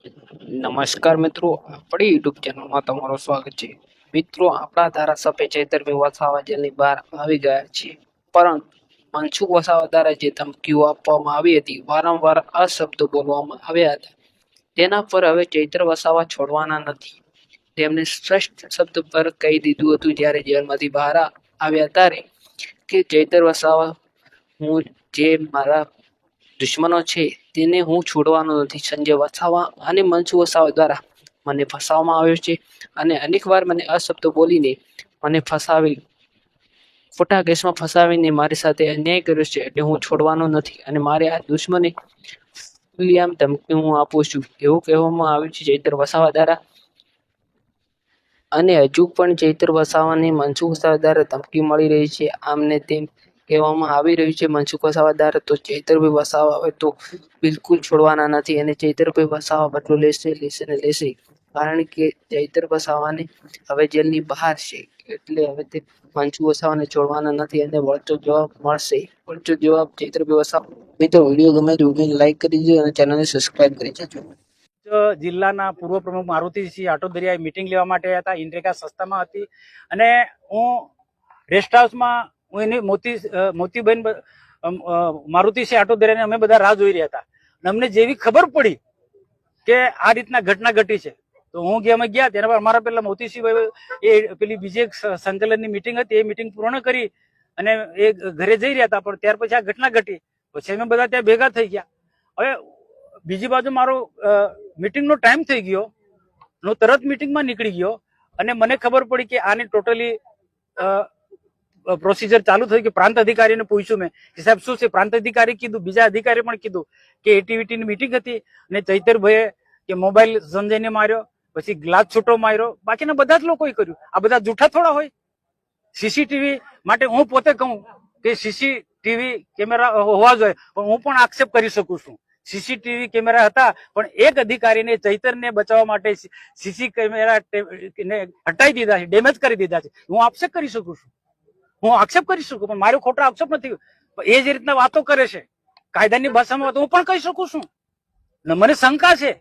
નમસ્કાર મિત્રો, આપણી યુટ્યુબ ચેનલમાં તમારું સ્વાગત છે. મિત્રો, આપણા ધારાસભ્ય ચૈતરભાઈ વસાવા જેલની બહાર આવી ગયા છે, પરંતુ મનસુખ વસાવા દ્વારા જે ધમકીઓ આપવામાં આવી હતી, વારંવાર અશબ્દો બોલવામાં આવ્યા હતા, તેના પર હવે ચૈતર વસાવા છોડવાના નથી. તેમને સ્પષ્ટ શબ્દ પર કહી દીધું હતું જ્યારે જેલમાંથી બહાર આવ્યા ત્યારે કે ચૈતર વસાવા, હું જે મારા દુશ્મનો છે તેને હું છોડવાનો નથી. સંજય વસાવા અને મનસુખ વસાવા દ્વારા મને ફસાવવામાં આવ્યો છે અને અનેક વાર મને અશબ્દો બોલીને મને ફસાવી, ખોટા કેસમાં ફસાવીને મારી સાથે અન્યાય કર્યો છે. એટલે હું છોડવાનો નથી અને મારે આ દુશ્મને ખુલ્લેઆમ ધમકી હું આપું છું, એવું કહેવામાં આવ્યું છે ચૈતર વસાવા દ્વારા. અને હજુ પણ ચૈતર વસાવાને મનસુખ વસાવા દ્વારા ધમકી મળી રહી છે, આમને તેમ કહેવામાં આવી રહ્યું છે મનસુખ વસાવા દ્વારા. તો ચૈતરભાઈ વસાવા હવે તો બિલકુલ છોડવાના નથી અને ચૈતરભાઈ વસાવા બદલો લેશે, કારણ કે ચૈતર વસાવાને હવે જેલની બહાર છે, એટલે હવે તે મનસુખ વસાવાને છોડવાના નથી અને વળતો જવાબ મળશે. વળતો જવાબ ચૈતરભાઈ વસાવા. મિત્રો, વિડીયો ગમે તો વિડીયો લાઈક કરી દેજો અને ચેનલને સબસ્ક્રાઇબ કરી દેજો. જિલ્લાના પૂર્વ પ્રમુખ મારુતિસિંહ આટોદરિયાએ મીટિંગ લેવા માટે હતા. ઇન્દ્રિકા સંસ્થામાં હતી અને હું રેસ્ટ હાઉસમાં હું એની મોતીબેન મારુતિસિંહ આટોદરિયાને અમે બધા રાહ જોઈ રહ્યા હતા. અમને જેવી ખબર પડી કે આ રીતના ઘટના ઘટી છે તો અમે ગયા. તેના પર અમારા પેલા મોતીસિંહભાઈ એ પેલી બીજી એક સંકલનની મીટિંગ હતી, એ મીટિંગ પૂર્ણ કરી અને એ ઘરે જઈ રહ્યા હતા. પણ ત્યાર પછી આ ઘટના ઘટી, પછી અમે બધા ત્યાં ભેગા થઈ ગયા. હવે બીજી બાજુ મારો મીટિંગનો ટાઈમ થઈ ગયો, હું તરત મીટિંગમાં નીકળી ગયો અને મને ખબર પડી કે આની ટોટલી પ્રોસિજર ચાલુ થઈ ગઈ. પ્રાંત અધિકારીને પૂછ્યું મેં કે સાહેબ શું છે? પ્રાંત અધિકારી કીધું, બીજા અધિકારી પણ કીધું કે એટીવીટીની મીટિંગ હતી અને ચૈતરભાઈએ કે મોબાઈલ સંજયને માર્યો, પછી ગ્લાસ છૂટો માર્યો, બાકીના બધા જ લોકોએ કર્યું. આ બધા જૂઠા થોડા હોય? સીસીટીવી માટે હું પોતે કહું કે સીસીટીવી કેમેરા હોવા જોઈએ, પણ હું પણ આક્ષેપ કરી શકું છું. સીસીટીવી કેમેરા હતા પણ એક અધિકારીને ચૈતરને બચાવવા માટે સીસી કેમેરા હટાવી દીધા છે, ડેમેજ કરી દીધા છે. હું આક્ષેપ કરી શકું છું, પણ મારો ખોટો આક્ષેપ નથી. એ જ રીતના વાતો કરે છે, કાયદાની ભાષામાં હું પણ કહી શકું છું. મને શંકા છે